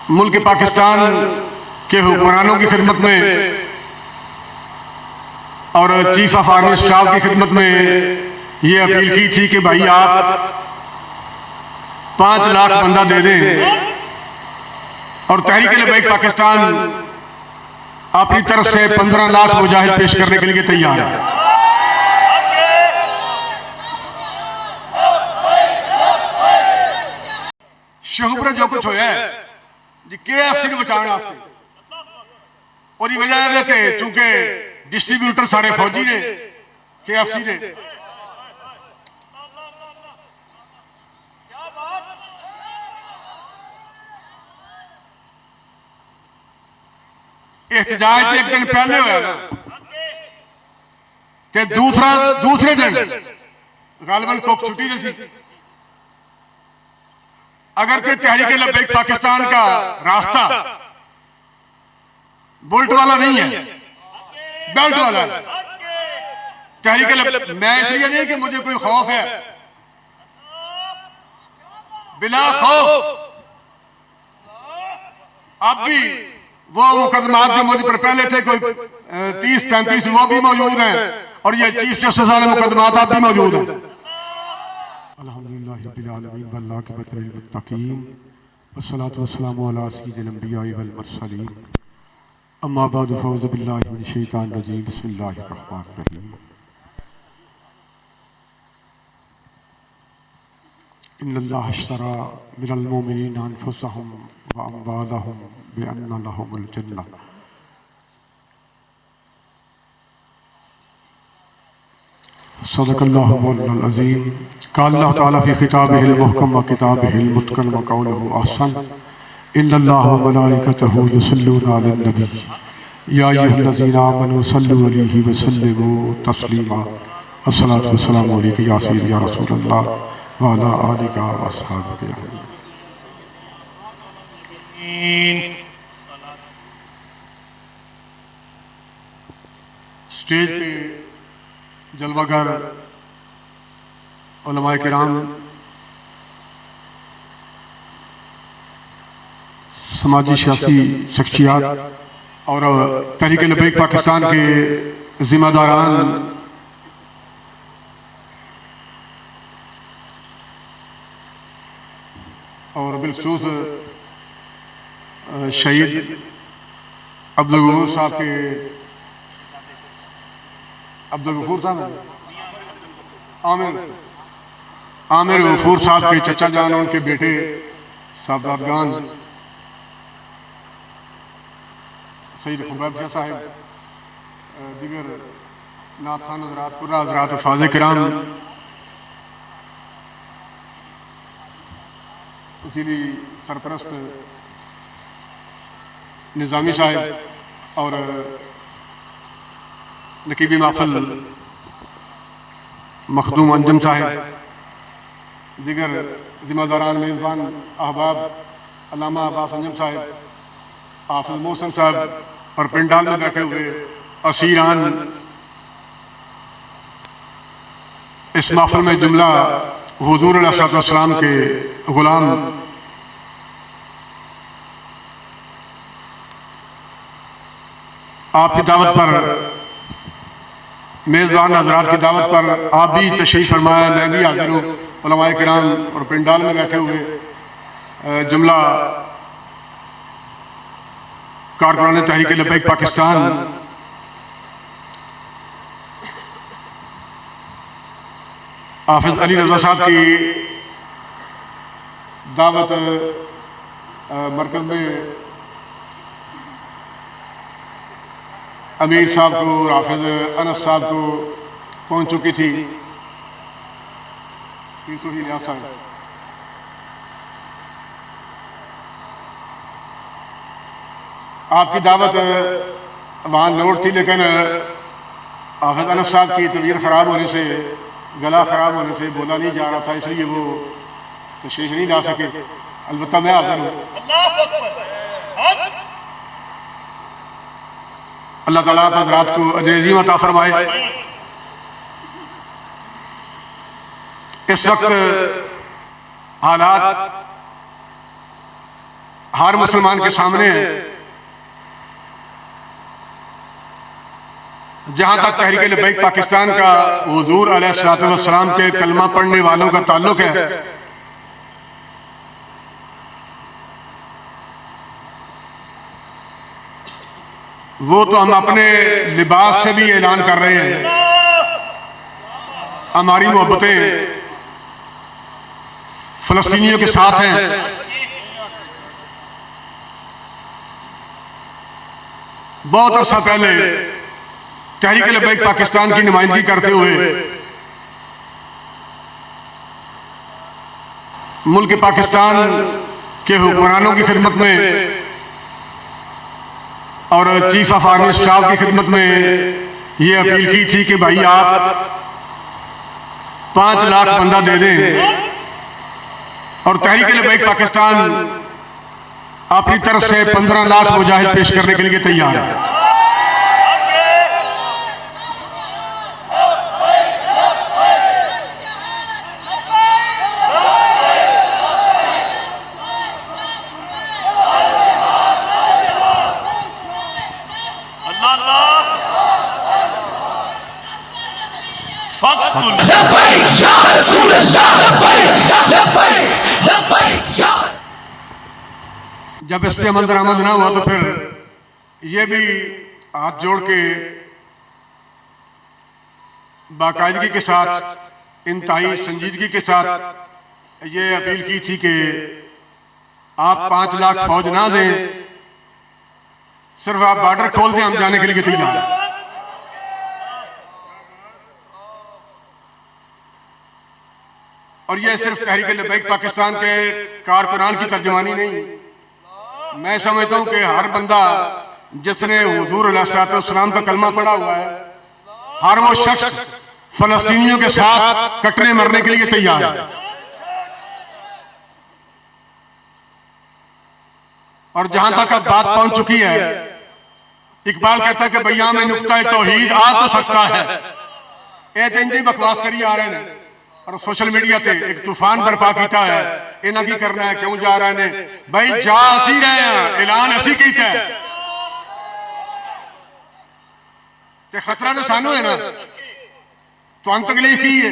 मुल्क पाकिस्तान के हुक्मरानों की खिदमत में और चीफ ऑफ आर्मी स्टाफ की खिदमत में ये अपील की थी कि भाई आप 5 लाख बंदा दे दें और तहरीक-ए-लब्बैक पाकिस्तान अपनी तरफ से 15 लाख मुजाहिद पेश करने के लिए तैयार है। शहूर जो कुछ होया है KFC को बचाने और ये वजह है कि चूंकि डिस्ट्रीब्यूटर सारे फौजी ने KFC ने एहतजाज एक दिन पहले हुआ ना ते दूसरे दिन गालिबन कोक छुट्टी जैसी अगर के तहरीक-ए-लब्बैक पाकिस्तान का रास्ता बुलेट वाला नहीं है, बेल्ट वाला है। तहरीक-ए-लब्बैक मैं इसलिए नहीं कि मुझे कोई खौफ है, बिला खौफ अब भी वो मुकदमात जो मुझ पर पहले थे कोई 30-35 वो भी मौजूद हैं और ये चीफ जस्टिस वाले मुकदमात अब भी मौजूद हैं। अल्हम्दुलिल्लाह रब्बिल आलमीन वल्लाह के बतरिल मुत्तकीन वस्सलातु वस्सलामु अला सय्यिदिल अंबिया वल मुरसलीन अम्मा बाद फौज़ु बिल्लाहि मिनश शैतानिर रजीम बिस्मिल्लाहिर रहमानिर रहीम इन्नल्लाह अश्तरा मिनल मुमिनीना अनफुसहुम व अम्वालहुम बिअन्ना लहुमुल जन्नह सदक़ल्लाहु मौलाना अज़ीम क़ाल अल्लाह ताला फ़ी किताबिहिल मुहकम व किताबिहिल मुत्क़न व क़ौलुहु अहसन इन्नल्लाहा व मलाइकतहु युसल्लूना अलन नबी या अय्युहल्लज़ीना आमनू सल्लू अलैहि व सल्लिमू तस्लीमा अस्सलातु वस्सलामु अलैका या सय्यदी या रसूलल्लाह व अला आलिका व अस्हाबिका। स्टेज पे जलवागर उलमाए किराम, समाजी सियासी शख्सियात और तहरीक-ए-लब्बैक पाकिस्तान के जिम्मेदारान और बिलखसूस शहीद अब्दुल गफूर साहब के आमिर गफूर साहब के चचा जान उनके बेटे साहबजादगान सईद खुबैब शाह साहब दीगर नाथान हज़रात कुर्रा हज़रात फ़ाज़े किराम वज़ीरी सरपरस्त निज़ामी साहब और नकीबी महफ़िल मखदूम अंजम साहब, दिगर जिम्मेदारान मेज़बान अहबाब अल्लामा अब्बास अंजम साहब, हाफ़िज़ मोहसिन साहब और पिंडाल में बैठे हुए असीरान, इस महफ़िल में जुमला हुज़ूर अलैहिस्सलाम के ग़ुलाम आपकी दावत पर, मेज़बान हज़रात की दावत पर आप भी तशरीफ़ फरमाया, मैं भी हाज़िर हूँ। उलमाए किराम और पिंडाल में बैठे हुए जुमला कारकुनान तहरीक-ए-लब्बैक पाकिस्तान, हाफ़िज़ अली रज़ा साहब की दावत मरकज़ में अमीर साहब को और हाफ़िज़ अनस साहब को पहुँच चुकी थी। आपकी दावत वहाँ नोट थी, लेकिन हाफ़िज़ अनस साहब की तबीयत ख़राब होने से, गला ख़राब होने से बोला नहीं जा रहा था, इसलिए वो तशरीफ़ नहीं ला सके। अलबत्ता मैं हाज़िर हूँ। अल्लाह ताला आप हज़रात को अजर अज़ीम अता फ़रमाए। इस वक्त हालात हर मुसलमान के सामने है। जहां तक तहरीक लब्बैक पाकिस्तान का हुजूर अलैहिस्सलातु वस्सलाम के कलमा पढ़ने वालों का ताल्लुक है, वो तो हम अपने लिबास से भी ऐलान कर रहे हैं। हमारी मोहब्बतें फलस्तीनियों के साथ हैं। बहुत अर्सा पहले तहरीक लब्बैक पाकिस्तान की नुमाइंदगी करते हुए मुल्क पाकिस्तान के हुक्मरानों की खिदमत में और चीफ ऑफ आर्मी स्टाफ की खिदमत में ये अपील की थी कि भाई आप 5 लाख बंदा दे दें और तहरीक लब्बैक पाकिस्तान अपनी तरफ से 15 लाख मुजाहिद पेश करने के लिए तैयार है। जब इस पे अमल दरामद ना हुआ तो फिर ये भी हाथ जोड़ के बाकायदगी के साथ, इंतहाई संजीदगी के साथ ये अपील की थी कि आप 5 लाख फौज ना दें, सिर्फ आप बॉर्डर खोल दें, हम जाने के लिए तैयार हैं। और ये सिर्फ तहरीक लब्बैक पाकिस्तान के कारकुनान की तर्जुमानी नहीं, मैं समझता हूं कि हर बंदा जिसने हुजूर अलैहिस्सलाम का कलमा पढ़ा हुआ है, हर वो शख्स फलस्तीनियों के साथ कटने मरने के लिए तैयार है। और जहां तक अब बात पहुंच चुकी है, इकबाल कहता है कि भैया में नुक्ता तौहीद आ तो सकता है, ये तो इंजी बकवास करी आ रहे हैं और सोशल मीडिया पे एक तूफान बर्पा किया है। इन्हें की करना है, क्यों जा रहे हैं भाई? जा असी रहे हैं, ऐलान असी किया है ते खतरा तो सानू है ना, तो तकलीफ की है?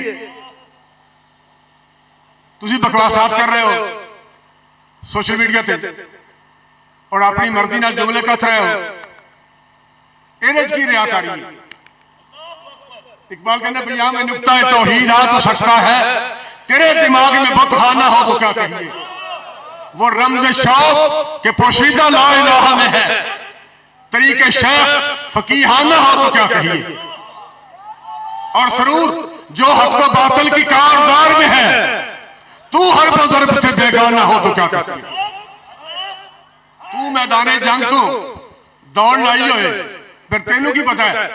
तुम बकवासात कर रहे हो सोशल मीडिया पे और अपनी मर्जी नाल जुमले कस रहे हो, इहदे की रियाकारी है। इकबाल कहना भैया में नुक्ता तौहीद आ तो सकता है, तेरे दिमाग में बुत खाना हो तो क्या कहिए? वो रमज़ शौक के पोशीदा ला इलाहा में है, तरीके शेख फकीहाना हो तो क्या कहिए? और सरूर जो हक व बातिल की कारदार में है, तू हर बदर्ब से बेगाना हो तो क्या कहिए? तू मैदाने जंग को दौड़ लाई होए, फिर तेनू की पता है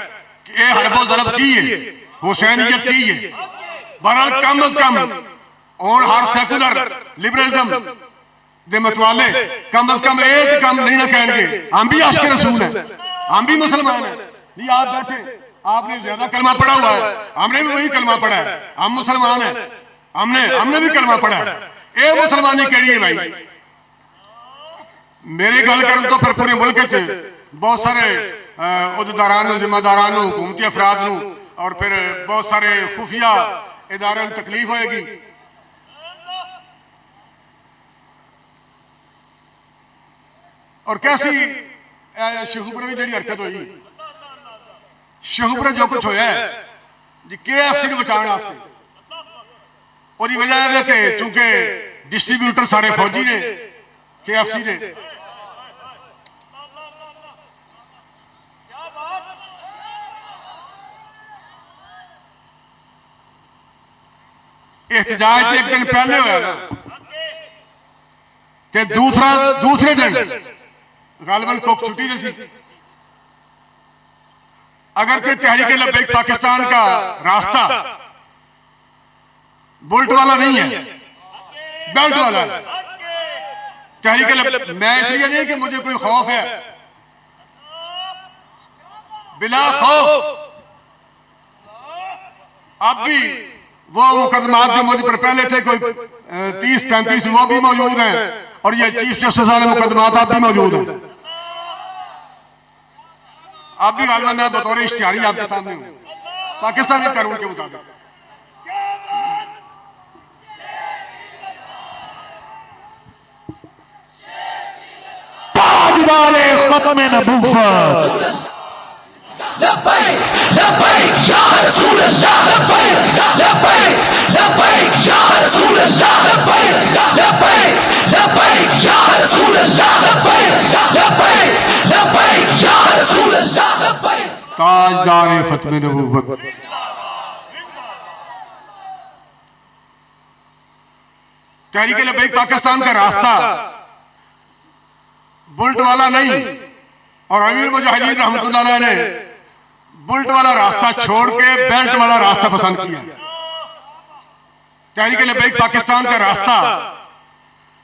कि यह हरबो जरब की है, हुसैनियत की है। बहरहाल कम अज कम और हर सेकुलर लिबरलिज्म दे मतवाले कम अज कम एक कम नहीं ना कहेंगे, हम भी आशिक रसूल हैं, हम भी मुसलमान हैं। नहीं आप बैठे, आपने ज्यादा कलमा पढ़ा हुआ है, हमने भी वही कलमा पढ़ा है, हम मुसलमान हैं, हमने भी कलमा पढ़ा है। ये मुसलमानी केड़ी है भाई? मेरी गल करूं तो फिर पूरे मुल्क बहुत सारे उहदेदारां, जिम्मेदारां, हुकूमती अफराद और फिर बहुत सारे खुफिया इदारों में तकलीफ होएगी। और कैसी शहूपुर में जी हरकत हुई, शहूपुर जो कुछ होया है जी KFC को बचाने वास्ते, और वजह है कि चूंकि डिस्ट्रीब्यूटर सारे फौजी ने KFC ने, एहतजाज एक दिन पहले हुआ ना, ते दूसरे दिन गालिबन कोक छुट्टी जैसी। अगरचे तहरीक लब्बैक पाकिस्तान का रास्ता बुलेट वाला नहीं है, बेल्ट वाला है। तहरीक लब्बैक, मैं इसलिए नहीं कि मुझे कोई खौफ है, बिला खौफ अब भी वो मुकदमात जो मुझ पर पहले थे कोई 30-35 वो भी मौजूद हैं, और ये चीफ जस्टिस वाले मुकदमात आप भी मौजूद हैं। आप भी गालिबा मैं बतौर इश्तिहारी आपके सामने हूँ पाकिस्तान के कानून के मुताबिक। खत्म नबूवत ताजदार खत्म नबूवत तहरीक लब्बैक पाकिस्तान का रास्ता बुलेट वाला नहीं, और अमीर मुजाहिदीन रहमतुल्लाह अलैह ने बुलेट वाला रास्ता छोड़ के बेल्ट वाला रास्ता पसंद किया। तहरीक लब्बैक पाकिस्तान का रास्ता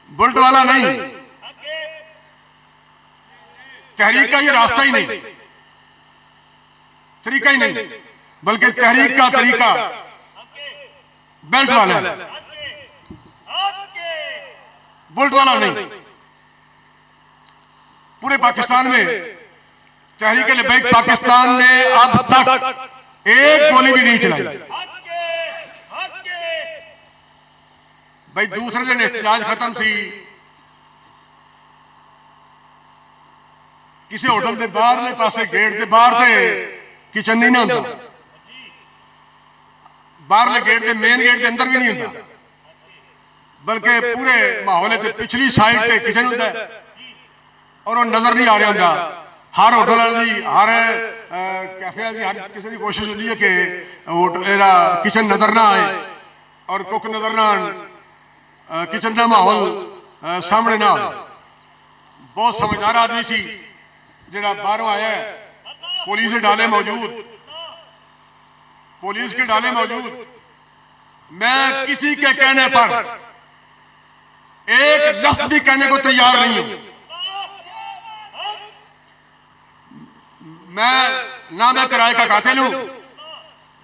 बुलेट वाला नहीं, तहरीक का ये रास्ता ही नहीं, तरीका ही नहीं, बल्कि तहरीक का तरीका बेल्ट वाला है, बुलेट वाला नहीं। पूरे पाकिस्तान में तहरीक लब्बैक पाकिस्तान ने अब तक एक गोली भी नहीं चलाई। भाई दूसरे दिन एहतजाज खत्म सी, किसी होटल के बाहरले पासे गेट के बाहर से किचन नहीं ना होता, बाहरले गेट के मेन गेट के अंदर भी नहीं होता, बल्कि पूरे माहौल के पिछली साइड से किचन होता है और वो नजर नहीं आ रहा होंगे। हर होटल वाली हर कैफे वाली हर किसी की कोशिश होती है कि किचन नजर ना आए और कुक नजर ना आए, किचन का माहौल सामने ना आए। बहुत समझदार आदमी सी जरा बाहरों आया है, पुलिस के डाले मौजूद, पुलिस के डाले मौजूद। मैं किसी के कहने पर एक लफ्ज भी कहने को तैयार नहीं हूं। मैं किराए का कातिल हूं,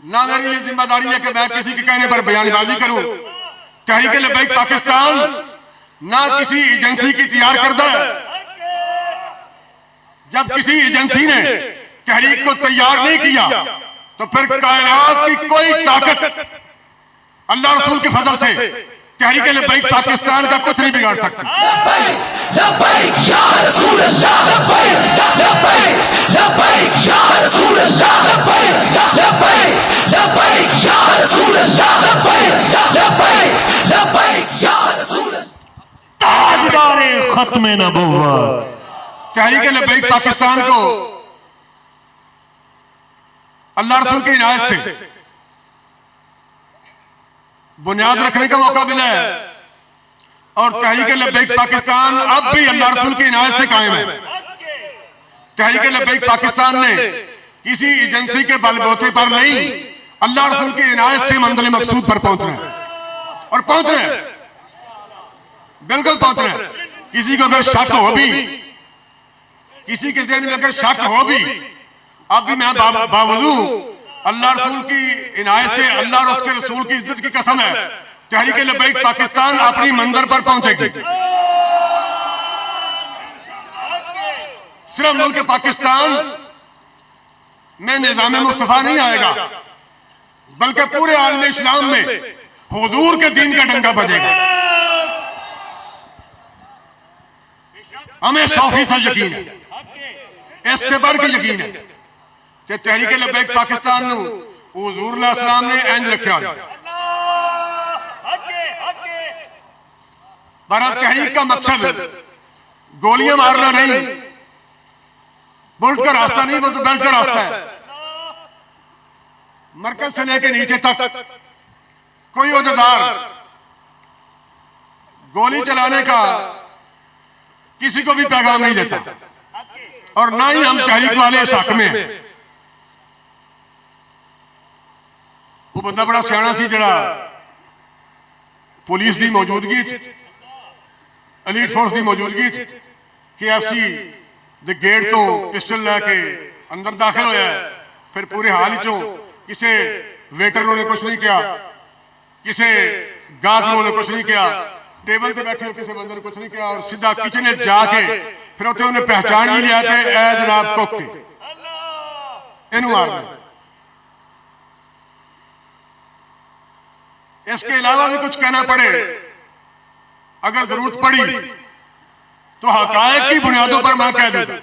ना मेरी ये जिम्मेदारी है कि मैं किसी के कहने पर बयानबाजी करूं। तहरीक लब्बैक पाकिस्तान ना किसी एजेंसी की तैयार करता है। जब किसी एजेंसी ने तहरीक को तैयार नहीं किया तो फिर कायनात की कोई ताकत अल्लाह रसूल के फजल से तहरीक लब्बैक पाकिस्तान का कुछ नहीं बिगाड़ सकती। ताजदार खत्म नबूवत तहरीक लब्बैक पाकिस्तान को अल्लाह रसूल की इनायत से बुनियाद रखने का मौका मिला है और तहरीक लब्बैक पाकिस्तान अब भी अल्लाह रसूल की इनायत से कायम है। तहरीक लब्बैक पाकिस्तान ने किसी एजेंसी के बलबूते पर नहीं, अल्लाह रसूल की इनायत से मंजिल मकसूद पर पहुंच रहे हैं और पहुंच रहे हैं, बिल्कुल पहुंच रहे हैं। किसी को अगर शक हो भी, किसी के जहन में अगर शक हो भी, अब भी मैं बावजूद अल्लाह रसूल की इनायत से, अल्लाह और उसके रसूल की इज्जत की कसम है, तहरीक लब्बैक पाकिस्तान अपनी मंजिल पर पहुंचेगी। सिर्फ मुल्क पाकिस्तान में निजाम मुस्तफा नहीं आएगा, बल्कि पूरे आलम इस्लाम में हुजूर के दीन का डंका बजेगा। हमें 100% यकीन है, इससे बढ़ के यकीन है कि तहरीक लब्बैक पाकिस्तान हुजूर अलैहिस्सलाम ने इंज रखा। भारत तहरीक का मकसद गोलियां मारना नहीं, बुलेट का रास्ता नहीं, वो तो बेल्ट का रास्ता है। मरकज से लेकर नीचे तक कोई ओहदेदार गोली चलाने का किसी को भी पैगाम नहीं देता और ना ही हम तहरीक वाले इस हक में। वो बंदा बड़ा सियाना सी जड़ा पुलिस की मौजूदगी, एलीट फोर्स की मौजूदगी KFC दे गेट तो पिस्टल लैके अंदर दाखिल होया है। फिर पूरे हाल चो किसी वेटर ने कुछ नहीं किया, किसी गाहक ने कुछ नहीं किया, टेबल से बैठे किसी बंदे ने कुछ नहीं किया और सीधा किचन जाके फिर उत्थे उन्हें पहचान ही लिया कि ए जनाब कोके इनू मारना। इसके अलावा भी कुछ कहना पड़े अगर जरूरत पड़ी तो हकायक की बुनियादों पर मैं कह दूंगा।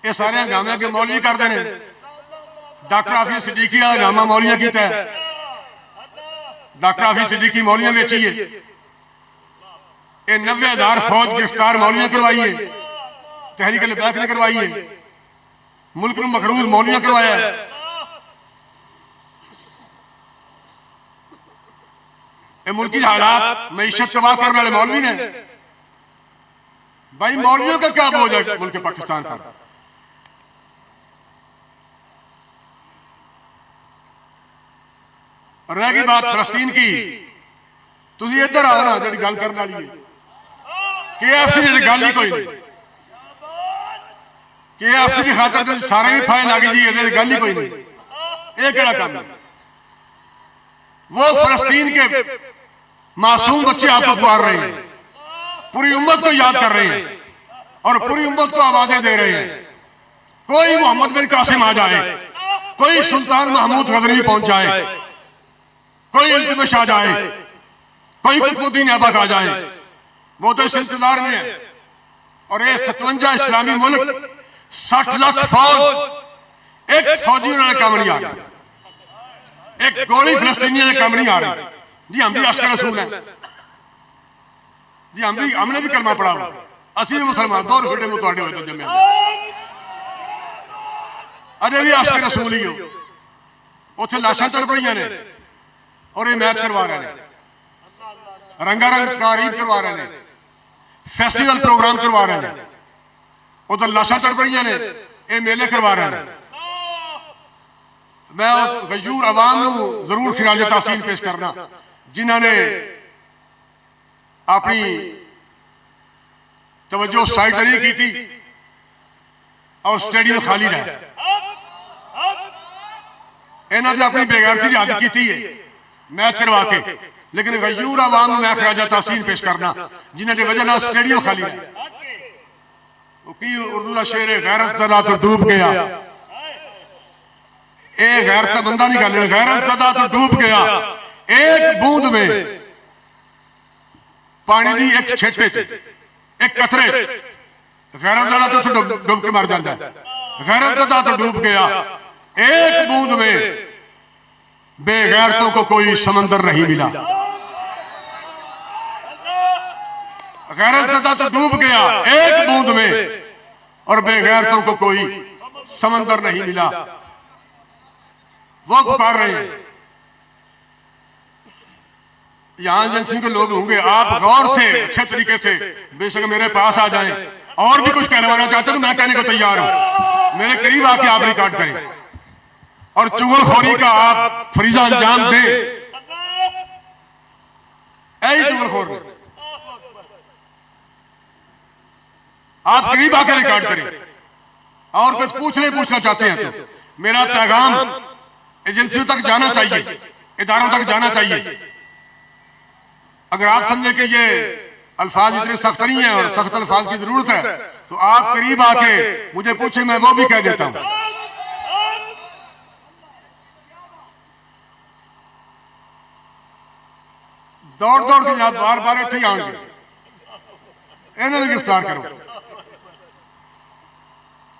ये सारे हंगामे के मौलवी कर देने। डॉक्टर हाफिज सिद्दीकी का हंगामा मौलिया किया है। डॉक्टर हाफिज सिद्दीकी मौलिया बेची है। ये 90,000 फौज गिरफ्तार मौलिया करवाई है। तहरीक अल-बैत ने करवाई है। मुल्क में मखरूज मौलिया करवाया है। ये मुल्की हालात मईशत तबाह करने वाले मौलवी ने। भाई मौलवियों का क्या बोझ है मुल्क पाकिस्तान पर। रह गई बात फलस्तीन की, तुम इधर आओ ना जी गल करने वाली है। KFC की गल ही कोई नहीं। KFC की खातर तो सारे भी फाइन आ गई जी, गल ही कोई नहीं। ये क्या काम है? वो फलस्तीन के मासूम बच्चे आपको पुकार रहे हैं, पूरी उम्मत को याद कर रहे हैं और पूरी उम्मत को आवाजें दे रहे हैं। कोई मोहम्मद बिन कासिम आ जाए, कोई सुल्तान महमूद गजनवी पहुंच जाए, कोई इल्तमिश आ जाए, कोई कुतुबुद्दीन ऐबक आ जाए, वो तो इस इंतजार में है। और ये 57 इस्लामी मुल्क 60 लाख फौज, एक फौजी उन्होंने काम नहीं आ रही, एक गोली फिलिस्तीनियों ने काम नहीं आ रही। जी हम भी आशिक रसूल हैं जी, हमने भी कलमा पढ़ा हुआ। असली मुसलमान 2 रुपये में तुहाडे होए तो जम्मे अजे भी आशिक रसूल ही हो। उत्थे लाशां चढ़ पईयां ने और ये मैच करवा रहे हैं, रंगारंग तकारीब करवा रहे हैं, फेस्टिवल प्रोग्राम करवा रहे हैं। उधर लाशां चढ़ पईयां ने, ये मेले करवा रहे हैं। मैं उस गयूर अवाम को जरूर खिराज तहसीन पेश करना जिन्होंने अपनी तवज्जो साइड नहीं की थी और स्टेडियम खाली रहा। इन्होंने अपनी बेगैरती की हद की है मैच करवा के, लेकिन गयूर अवाम मैं खिराज तहसीन पेश करना जिन्होंने वजह ना स्टेडियम खाली रहा। उर्दू का शेर है, गैरत ज़दा तो डूब गया। ए गैरत बंदा नहीं कर, गैरत ज़दा तो डूब गया। एक बूंद में पानी की एक छिटे एक कतरे गैरत ज़दा तो डूब के मर जाता है। गैरत ज़दा तो डूब गया। एक बूंद में बेगैरतों को कोई समंदर नहीं मिला। गैरत ज़दा तो डूब गया एक बूंद में और बेगैरतों को कोई समंदर नहीं मिला। वो पुकार रहे हैं। यहां एजेंसी के लोग होंगे, आप गौर से अच्छे तरीके से बेशक मेरे पास आ जाएं और भी कुछ कहना चाहते तो मैं कहने को तैयार हूं। मेरे करीब आके आप रिकॉर्ड करें और चुगलखोरी का आप फरीजा अंजाम दें। ऐ चुगलखोर ने आप करीब आकर रिकॉर्ड करें और कुछ पूछना चाहते हैं तो मेरा पैगाम एजेंसियों तक जाना चाहिए, इदारों तक जाना चाहिए। अगर आप समझे कि ये अल्फाज इतने सख्त नहीं है और सख्त अल्फाज की जरूरत है तो आप करीब आके मुझे पूछे, मैं वो भी कह देता हूं। दौड़ दौड़ के आप बार बार इतने आएंगे, इन्होंने गिरफ्तार करो,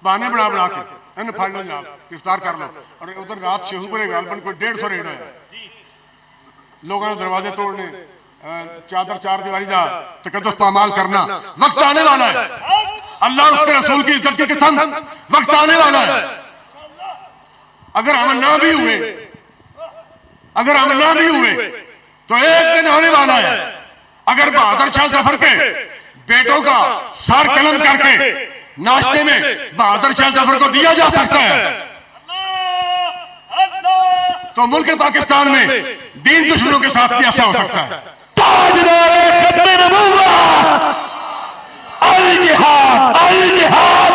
बहाने बना बना के इन्हें फड़ लो, गिरफ्तार कर लो। और उधर रात शेहूपुरे गालबन कोई 150 रेड है, लोगों ने दरवाजे तोड़ने, चादर चार दीवारी का तकद्दुस पामाल करना। वक्त आने वाला है, अल्लाह उसके रसूल की इज्जत की कसम, वक्त आने वाला है। अगर हम ना भी हुए तो एक दिन होने वाला है। अगर बहादुर शाह जफर के बेटों का सर कलम करके नाश्ते में बहादुर शाह जफर को दिया जा सकता है तो मुल्क पाकिस्तान में दीन दुश्मनों के साथ भी ऐसा हो सकता है। ताजदारे खत्मे नबुव्वत, अल जिहाद, अल जिहाद,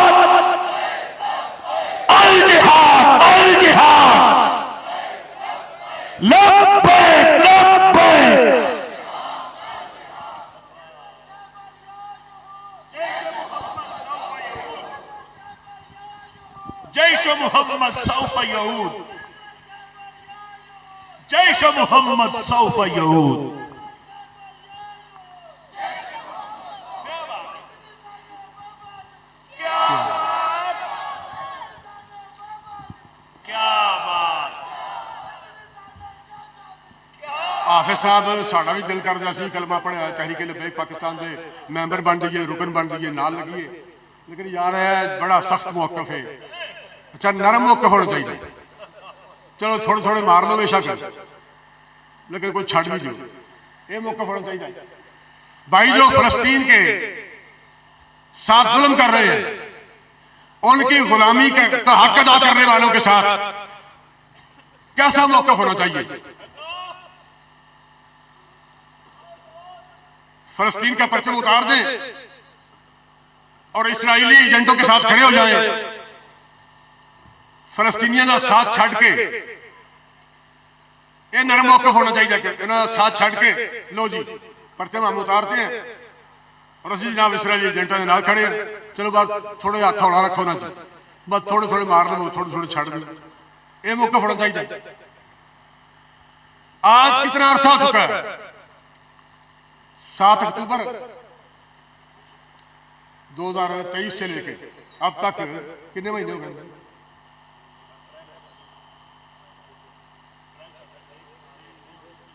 अल जिहाद, अल जिहाद। Mohammad sofa यऊद, Jaish Mohammad sofa यऊद। हाफिज साहब साड़ा भी दिल करता सी कलमा पढ़िया तहरीक लबैक पाकिस्तान के मैंबर बन जाइए, रुकन बन जाइए, नाल लगिए, लेकिन यार है बड़ा सख्त मौकफ है। अच्छा नरम मौकफ होना चाहिए। चलो थोड़े थोड़े मार लो बेशक, लेकिन कोई छड़ भी दो, ये मौकफ होना चाहिए। भाई जो फलस्तीन के साथ जुल्म कर रहे हैं, उनकी गुलामी का हक अदा करने वालों के साथ कैसा मौकफ होना चाहिए? फलस्तीन का परचम उतार दें और इस्राएली एजेंटों के साथ खड़े हो जाएं, फलस्तीनियों का साथ छड़ के, ये नरम मौकफ होना चाहिए। इन्होंने साथ छड़ के लो जी परचम हम उतारते हैं और असं जनाब इस्राएली एजेंटों के नाल खड़े हैं, चलो बस थोड़े हाथ हौला रखो ना जी, बस थोड़े थोड़े मार लो, थोड़े थोड़े छड़ दो, ये मौकफ होना चाहिए। आज कितना अरसा हो चुका है? 7 अक्टूबर 2023 से लेके अब तक कितने महीने हो गए?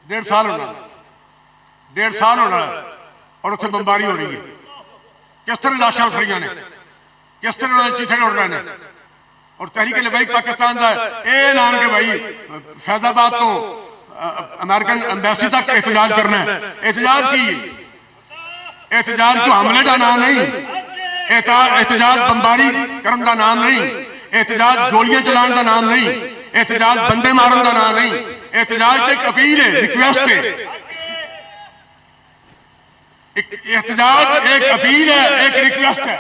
1.5 साल होना, 1.5 साल होना और उत्थे बमबारी हो रही है। किस तरह लाशा उठ रही ने, किस तरह चिट्ठे उड़ रहे हैं। और तहरीक लबैक पाकिस्तान का यह ऐलान के भाई फैजाबाद तो अमेरिकन एम्बेसी तक एहतजाज करना है। एहतजाज की एहतजाज को हमले का नाम नहीं, एहतजाज बमबारी करने का नाम नहीं, एहतजाज गोलियां चलाने का नाम नहीं, एहतजाज बंदे मारने का नाम नहीं। एहतजाज एक अपील है, रिक्वेस्ट है। एहतजाज एक अपील है, एक रिक्वेस्ट है।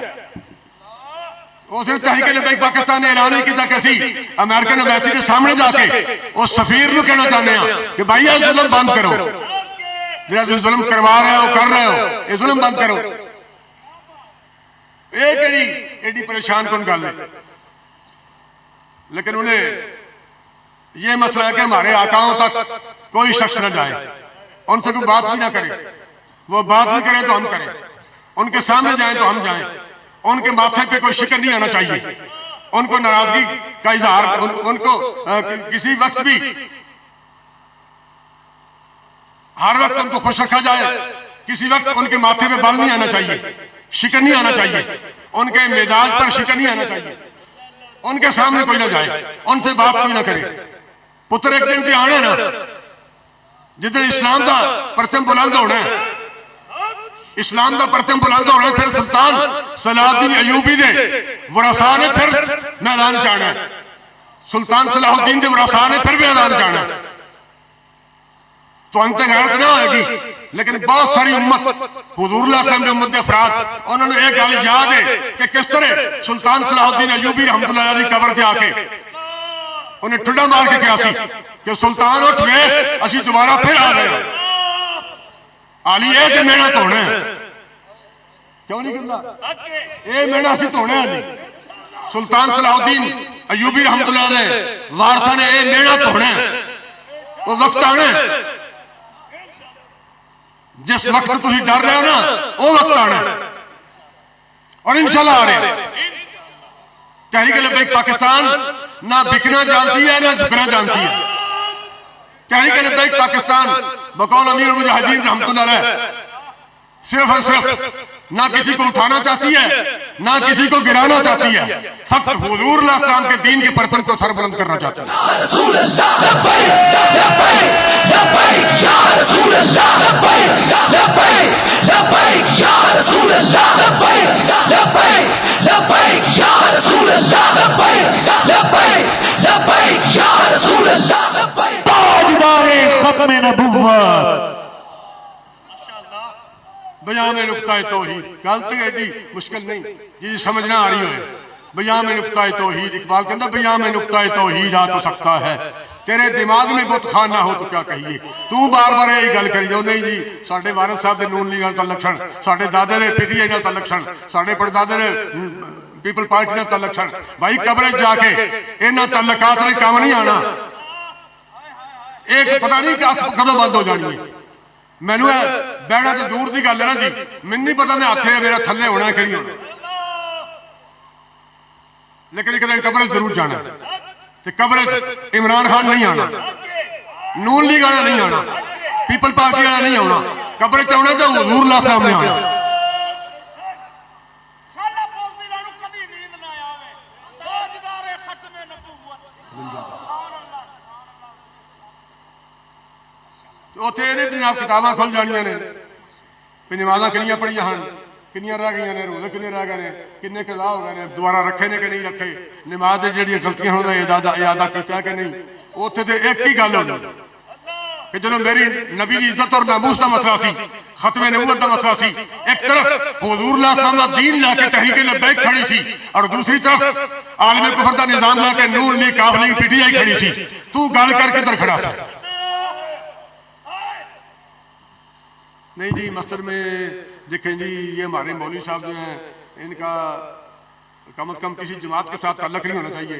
उसने तहरीक लबैक पाकिस्तान ने ऐलान नहीं किया कि असी अमेरिकन एम्बेसी के सामने जाके उस सफीर को कहना चाहते हैं कि भाई ये जुल्म बंद करो, जो जुल्म करवा रहे हो, कर रहे हो, ये जुल्म बंद करो। एक एडी परेशान कौन गल है। लेकिन उन्हें यह मसला है कि हमारे आकाओं तक कोई शख्स न जाए, उनसे कोई बात भी ना करे, वो बात भी करें तो हम करें, उनके सामने जाए तो हम जाएं, उनके माथे पे कोई शिकन नहीं आना चाहिए, उनको नाराजगी का इजहार, उनको किसी वक्त भी हर वक्त उनको खुश रखा जाए, किसी वक्त उनके माथे पे बल नहीं आना चाहिए, शिकन नहीं आना चाहिए, उनके मिजाज पर शिकन नहीं आना चाहिए, उनके सामने कोई ना जाए, उनसे बात कोई ना करे। पुत्र एक दिन ध्यान है ना, जिस इस्लाम का परचम बुलंद होना है, इस्लाम का परचम बुलंद होना, फिर सुल्तान सलाहुद्दीन अयूबी दे वरासा ने फिर मैदान जाना है, सुल्तान सलाहुद्दीन के वरासा ने फिर मैदान जाना है। तो अंत गैरत ना होगी, लेकिन बहुत सारी उम्मत हुजूर के उम्मत के अफराद उन्होंने एक गल याद है कि किस तरह सुल्तान सलाहुद्दीन अयूबी रहमतुल्लाह अलैह कब्र से आके उन्हें ठुड्डा मार के कहा कि सुल्तान उठ वे, असी दोबारा फिर आ रहे हैं। आली ये तो मेहनत होना है, क्यों नहीं करना ये मेहनत असी धोना है। सुल्तान सलाहुद्दीन अयूबी रहमतुल्लाह अलैह वारसा ने यह मेहनत होना है। वो वक्त आना है, जिस वक्त तुम डर रहे हो ना, वो वक्त आना है और इंशाल्लाह आ रहे हैं। तहरीक लबैक पाकिस्तान ना बिकना जानती है ना झुकना जानती है। तहरीक लबैक पाकिस्तान बकौल अमीर मुजाहिदीन रहमतुल्लाह अलैह सिर्फ और सिर्फ ना किसी को उठाना चाहती है, ना किसी को गिराना चाहती है, फक्त हुजूर अलैहिस्सलाम के दीन के परचम को सरबुलंद करना चाहती है। बयान में नुक्ता तौहीद गलत है जी, मुश्किल नहीं जी समझना आ रही हो। बयान में नुक्ता तौहीद, इकबाल कहता बयान में नुक्ता तौहीद आ तो सकता है, तेरे दिमाग में बुत खाना हो तो क्या कहिए। तू बार बार यही गल करी जाओ, नहीं जी साडे वारिस साहब के नून लीग नाल तां लक्षण, साडे दादे दे पीटीआई नाल तां लक्षण, साडे परदादे दे पीपल पार्टी नाल तलक छड़ भाई कब्र जाके इन्हां तलकात ने काम नहीं आना। एक पता नहीं कदों बंद हो जानी है। मैनू बैठना तो दूर की गल है ना जी, मैनू नहीं पता मैं हाथे मेरा थले होना कि नहीं होना, लेकिन एक दिन कब्र जरूर जाना। तो कब्र इमरान खान नहीं आना, नून लीग वाला नहीं आना, पीपल पार्टी वाला नहीं आना, कब्र च आना तो हुजूर ला सामने आना। उत्थे इहदे जनाब किताबां खुल जानियां ने भी नमाज़ां किन्नियां पढ़ियां हन, किन्नियां रह गई ने, रोज़े किन्ने रह गए ने, किन्ने कज़ा हो गए ने, दोबारा रखे ने कि नहीं रखे, नमाज दी जिहड़ियां गलतियां होण अदा कीता कि नहीं। उत्थे ते एक ही गल होनी कि जदों मेरी नबी की इज्जत और नामूस का मसला सी, खत्मे नबूवत का मसला सी, एक तरफ हुजूर ला साहब दा दीन लैके तहरीक लब्बैक खड़ी सी और दूसरी तरफ आलम कुफर दा निजाम लैके नून लीग काफ लीग पीटीआई खड़ी सी। तू गल करके दर खड़ा सा। नहीं जी, मस्जिद में देखें जी, ये हमारे मौलवी साहब जो हैं इनका कम से कम किसी जमात के साथ ताल्लुक नहीं होना चाहिए।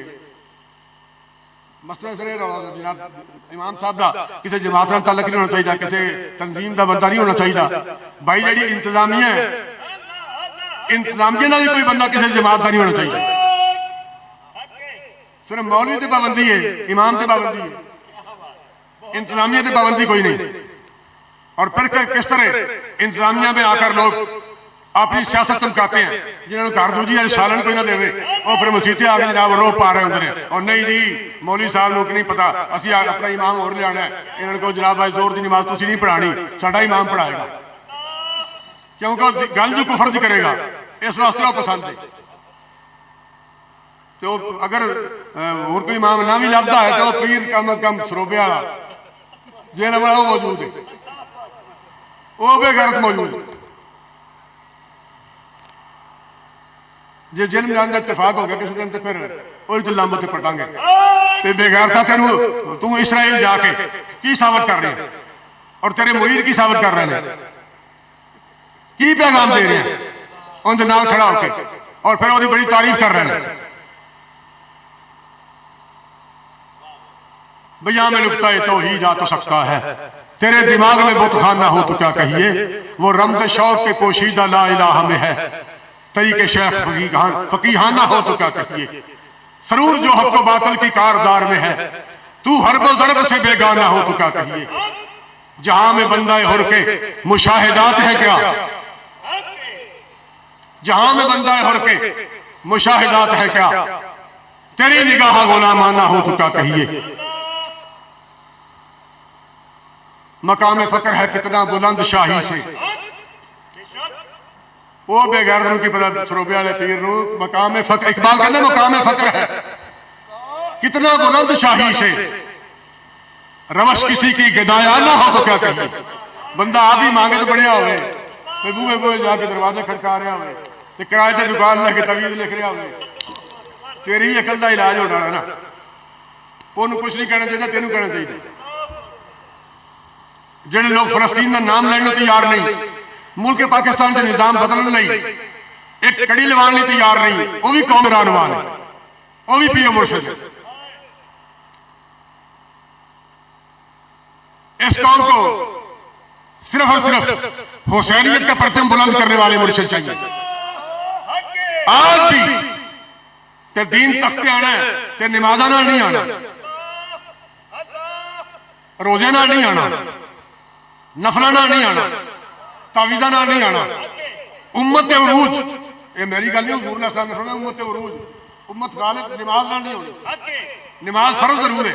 मसला सर जनाब इमाम साहब का किसी जमात से ताल्लुक नहीं होना चाहिए, किसी तंजीम का बंदा नहीं होना चाहिए। भाई जी इंतजामिया है, इंतजामिया ना भी कोई बंदा किसी जमात का नहीं होना चाहिए। सिर्फ मौलवी से पाबंदी है, इमाम से पाबंदी है, इंतजामिया से पाबंदी कोई नहीं। और फिर किस तरह इंतजामिया में आकर लोग अपनी सियासत चमकाते हैं, जिन्होंने घर दूजी सालन कोई ना देवे और फिर मसीते आके जनाब रो पा रहे होंगे। और नहीं जी मौलवी साहब लोग नहीं पता, असं अपना इमाम होर लिया है, इन्होंने को जनाब भाई जोर की नमाज तुम नहीं पढ़ानी, साडा इमाम पढ़ाएगा, क्योंकि गल जो कुफर दी करेगा इस वास्ते वो पसंद है। तो अगर होर कोई इमाम ना भी लभदा है तो पीर कम अज कम सरोबे वाला जेल वाला वो मौजूद है, वो बेगैरत मौजूद है। जे जिल्म जान का इतफाक हो गया किसी दिन तो फिर वही तो लामत पटांगे। बेगैरता तेन तू इसराइल जाके की साबित कर रहे हैं और तेरे मुरीद की साबित कर रहे हैं, की पैगाम दे रहे हैं उनके नाल खड़ा होकर और फिर वो बड़ी तारीफ कर रहे हैं। भैया में नुकता है तो ही जा तो सकता है, तेरे दिमाग में बुत खाना हो तो क्या कहिए, वो रमज़ शौक के पोशीदा ला इलाहा में है, तरीके शेख फकीहाना हो तो क्या कहिए, सरूर जो हक व बातिल की कारदार में है, तू हर्ब व ज़रब से बेगाना हो तो क्या कहिए। जहां में बंदा हुर के मुशाहिदात है क्या, जहां में बंदा हुर के मुशाहिदात है क्या, तेरी निगाह गुलामाना हो तो क्या कहिए। मकाम फकर है कितना बुलंद शाही से, वो बेगैरत की पता सरोबे वाले पीर नो मकाम फकर, इकबाल कहते मकाम फकर है कितना बुलंद शाही से, रवश किसी की गदाया ना हो तो क्या कहिए। बंदा आप ही मांगे तो बढ़िया हो, बूहे बूहे जाके दरवाजे खड़का रहा हो, किराए से दुकान लैके तवीज लिख रहा हो, तेरी भी अकल का इलाज होना है ना। उन्होंने कुछ नहीं कहना चाहिए, तेन कहना चाहिए। जिहड़े लोग फलस्तीन का नाम लैने तैयार नहीं, मुल्क पाकिस्तान के निजाम बदलने लई एक कड़ी लवाने तैयार नहीं, वो भी कौम रानवान है, वो भी पीओ मुर्शिद है। इस कौम को सिर्फ और सिर्फ हुसैनियत का परचम बुलंद करने वाले मुर्शिद चाहिए। आज भी ते दीन तख्ते आना है, ते नमाज़ां नाल नहीं आना, रोजे नाल नहीं आना, नफलों नाल नहीं आना, तावीज़ां नाल नहीं आना। उम्मत उरूज, ये मेरी गल नहीं, हुजूर ने फरमाया उम्मत उरूज, उम्मत गालिब नमाज नाल नहीं होनी। नमाज फर्ज जरूर है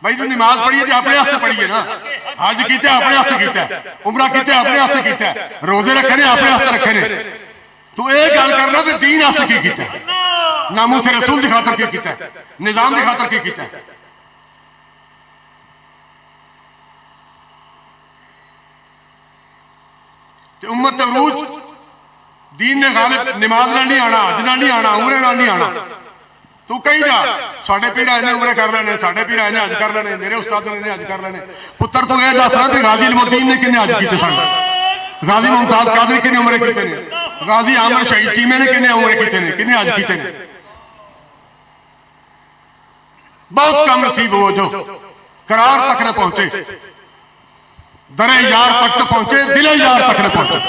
भाई, तू नमाज पढ़िए तो अपने वास्ते पढ़िए ना, हज किया अपने वास्ते किया, उमरा किया अपने वास्ते किया, रोजे रखे ने अपने वास्ते रखे ने। तू ये गल करना भी दीन वास्ते की किया, नामूस रसूल की खातर की किया, निजाम की खातर की किया। उम्मत अरूज दीन ने गालिब नमाज नाल नहीं आना, हज नाल नहीं आना, उमरे नाल नहीं आना। तू कही जा साडे पीरा इन्हें उमरे कर लेने, साडे पीरा इन्हें हज कर लेने, मेरे उस्ताद ने हज कर लेने। पुत्र तू यह दस रहा भी गाजी अलमुद्दीन ने किन्ने हज किए सन, गाजी मुमताज कादरी किन्ने उमरे किए ने, गाजी आमर शहीद चीमे ने किन्ने उम्र कीते ने, किन्ने आज कीते ने। बहुत कम नसीब वो जो करार तक न पहुंचे, दरे यार तक तो पहुंचे, दिले यार तक न पहुंचे।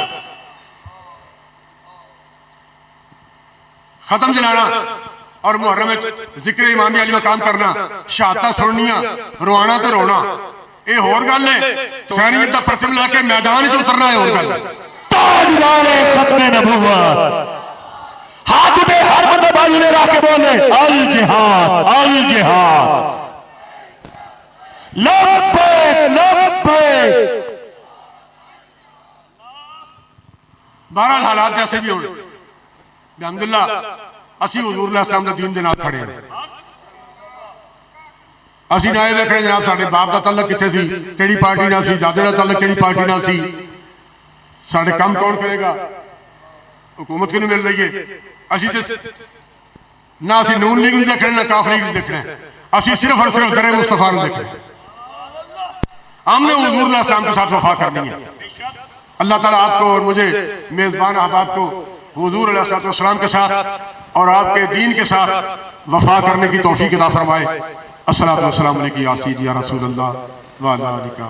खत्म जलाना और मुहर्रम में जिक्र इमामी अली मकाम करना, शहादत सुननियां, रोआना तो रोना, ये होर गल है। सैनियत दा परचम लैके मैदान च उतरना है होर गल है। ताजदारे खत्मे नबुव्वत, हाथ में हर बंदे बाजू ने रख के बोले अल जिहाद, अल जिहाद, लब्बैक लब्बैक। बहरहाल हालात जैसे भी हो, अल्हम्दुलिल्लाह असी हुजूर अलैहि सलाम दे दीन दे नाल खड़े हैं। असी ना ये देखने जनाब साडे बाप का तलक किथे सी, किहड़ी पार्टी नाल सी, दादे का तलक किहड़ी पार्टी नाल सी, साडे काम कौन करेगा, हुकूमत किहनूं मिल रही है। असी ते ना असी नून लीग नूं देखना, ना काफरी नूं देखना, असी सिर्फ और सिर्फ दरे मुस्तफा नूं देखना। हमने हुजूर अलैहि सलाम के साथ वफा करनी है। अल्लाह ताला आपको और मुझे मेजबान अहबाब को हुजूर अलैहिस्सलाम के साथ और आपके दीन के साथ वफा करने की तौफीक अता फरमाए। अस्सलातु वस्सलामु अलैका या सय्यदी या रसूल अल्लाह व अला आलिका।